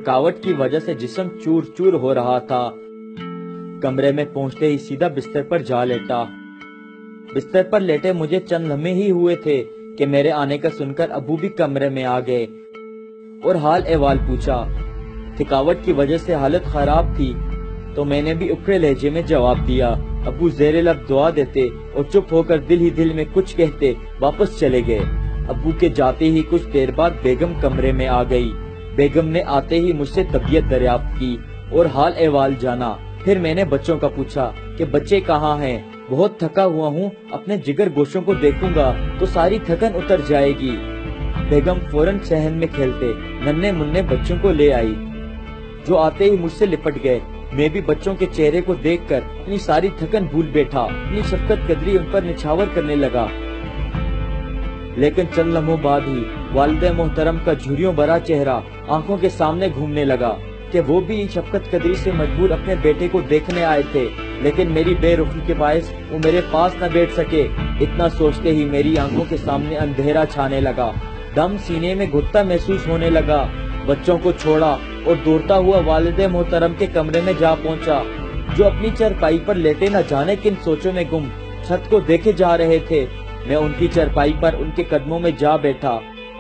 थकावट की वजह से जिस्म चूर चूर हो रहा था। कमरे में पहुंचते ही सीधा बिस्तर पर जा लेटा। बिस्तर पर लेटे मुझे चंद लम्हे ही हुए थे कि मेरे आने का सुनकर अबू भी कमरे में आ गए और हाल अहवाल पूछा। थकावट की वजह से हालत खराब थी तो मैंने भी उखड़े लहजे में जवाब दिया। अबू ज़ेरे लब दुआ देते और चुप होकर दिल ही दिल में कुछ कहते वापस चले गए। अबू के जाते ही कुछ देर बाद बेगम कमरे में आ गई। बेगम ने आते ही मुझसे तबीयत दरियाफ्त की और हाल अहवाल जाना। फिर मैंने बच्चों का पूछा कि बच्चे कहाँ हैं। बहुत थका हुआ हूँ, अपने जिगर गोशों को देखूंगा तो सारी थकन उतर जाएगी। बेगम फौरन सहन में खेलते नन्हे मुन्ने बच्चों को ले आई, जो आते ही मुझसे लिपट गए। मैं भी बच्चों के चेहरे को देखकर अपनी सारी थकन भूल बैठा, अपनी शफकत कदरी उन पर निछावर करने लगा। लेकिन चंद लम्हों बाद ही वालिद मोहतरम का झुर्रियों भरा चेहरा आंखों के सामने घूमने लगा कि वो भी शफकत कदरी से मजबूर अपने बेटे को देखने आए थे, लेकिन मेरी बेरुखी के बायस वो मेरे पास न बैठ सके। इतना सोचते ही मेरी आंखों के सामने अंधेरा छाने लगा, दम सीने में घुटता महसूस होने लगा। बच्चों को छोड़ा और दौड़ता हुआ वालिद मोहतरम के कमरे में जा पहुंचा, जो अपनी चरपाई पर लेटे न जाने किन सोचों में गुम छत को देखे जा रहे थे। मैं उनकी चरपाई पर उनके कदमों में जा बैठा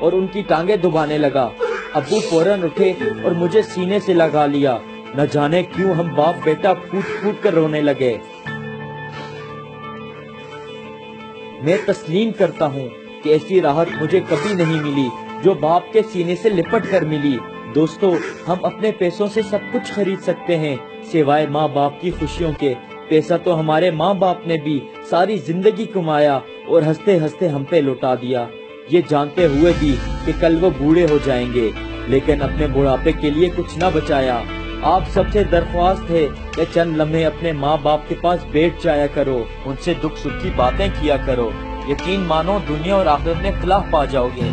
और उनकी टांगे दबाने लगा। अब्बू फौरन उठे और मुझे सीने से लगा लिया। न जाने क्यों हम बाप बेटा फूट फूट कर रोने लगे। मैं तस्लीम करता हूँ कि ऐसी राहत मुझे कभी नहीं मिली जो बाप के सीने से लिपट कर मिली। दोस्तों, हम अपने पैसों से सब कुछ खरीद सकते हैं सिवाय माँ बाप की खुशियों के। पैसा तो हमारे माँ बाप ने भी सारी जिंदगी कमाया और हंसते हंसते हम पे लौटा दिया, ये जानते हुए भी कि कल वो बूढ़े हो जाएंगे, लेकिन अपने बुढ़ापे के लिए कुछ न बचाया। आप सबसे दरख्वास्त है कि चंद लम्हे अपने माँ बाप के पास बैठ जाया करो, उनसे दुख सुख की बातें किया करो। यकीन मानो दुनिया और आखिरत में फलाह पा जाओगे।